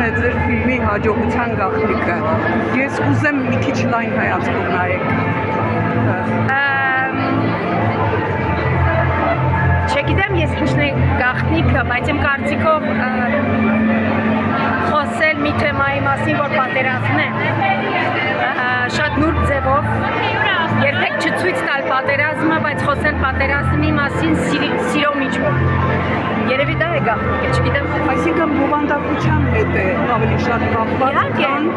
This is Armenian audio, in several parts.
է ձեր ֆիլմի հաջողության գաղտնիքը։ Ես կուզեմ մի քիչ լայն հայացքով նայեք։ Չգիտեմ ես ինչն է գաղտնիքը, բայց իմ կարծիքով խոսել մի թեմայի մասին, որ պատերազմն է, շատ նուրբ ձևով, երբեք չցույց տալ պատերազմը, բայց խոսել պատերազմի մասին սիրո միջով։ Երևի դա է գաղտնիքը, չգիտեմ։ Այսինքն բովանդակության հետ է ավելի շատ կապված, քան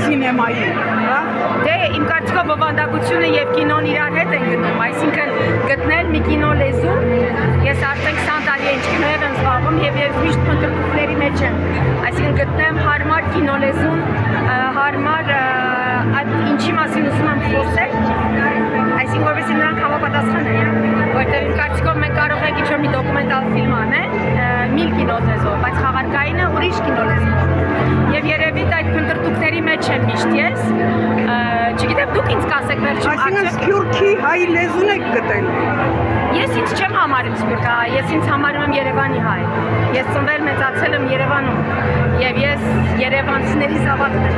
սինեմայի, հա։ Դե իմ կարծիքով բովանդակությունը եւ կինոն իրար հետ են գտնում, այսինքն գտնել մի կինո լեզու, ես արդեն 20 տարի է ինչ կինոյով եմ զբաղվում եւ միշտ փնտրտուքների մեջ եմ, այսինքն գտնեմ հարմար կինո լեզուն, հարմար այդ ինչի մասին ուզում եմ խոսել, այսինքն որովհետեւ նրանք համապատասխանեն, որտեղ իմ կարծիքով մենք կարող ենք ինչ-որ մի դոկումենտալ ֆիլմ անել, միլ կինո լեզվով, բայց խաղարկայինը ուրիշ կինո լեզվով։ Եվ երևի այդ փնտրտուքների մեջ եմ միշտ ես, չգիտեմ դուք ինձ կասեք վերջում Այսինքն Սփյուռքի հայ լեզուն եք գտել։ Ես ինձ չեմ համարում Սփյուռքահայ, ես ինձ համարում եմ Երևանի հայ։ Ես ծնվել մեծացել եմ Երևանում եւ ես երևանցիների զավակն եմ։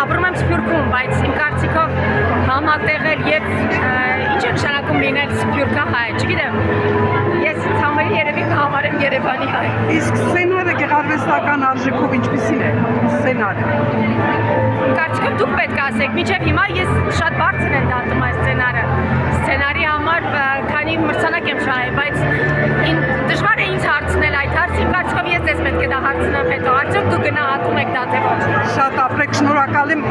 Ապրում եմ Սփյուռքում, բայց իմ կարծիքով համատեղել եւ ինչ է նշանակում լինել Սփյուռքահայ, չգիտեմ։ Ես ինձ համարի երևի կհամարեմ Երևանի հայ։ Իսկ սցենարը գեղարվեստական արժեքով ինչպիսին է սցենարը։ Կարծիքով դուք պետք է ասեք, մինչև հիմա ես շատ բարձր եմ դատում այս սցենարը։ Սցենարի համար քանի մրցանակ եմ շահել, բայց դժվար է ինձ հարցնել այդ հարցը, իմ կարծիքով ես ձեզ պետք է դա հարցնեմ հետո, արդյոք դուք գնահատում եք դա թե ոչ։ Շատ ապրեք, շնորհակալ եմ։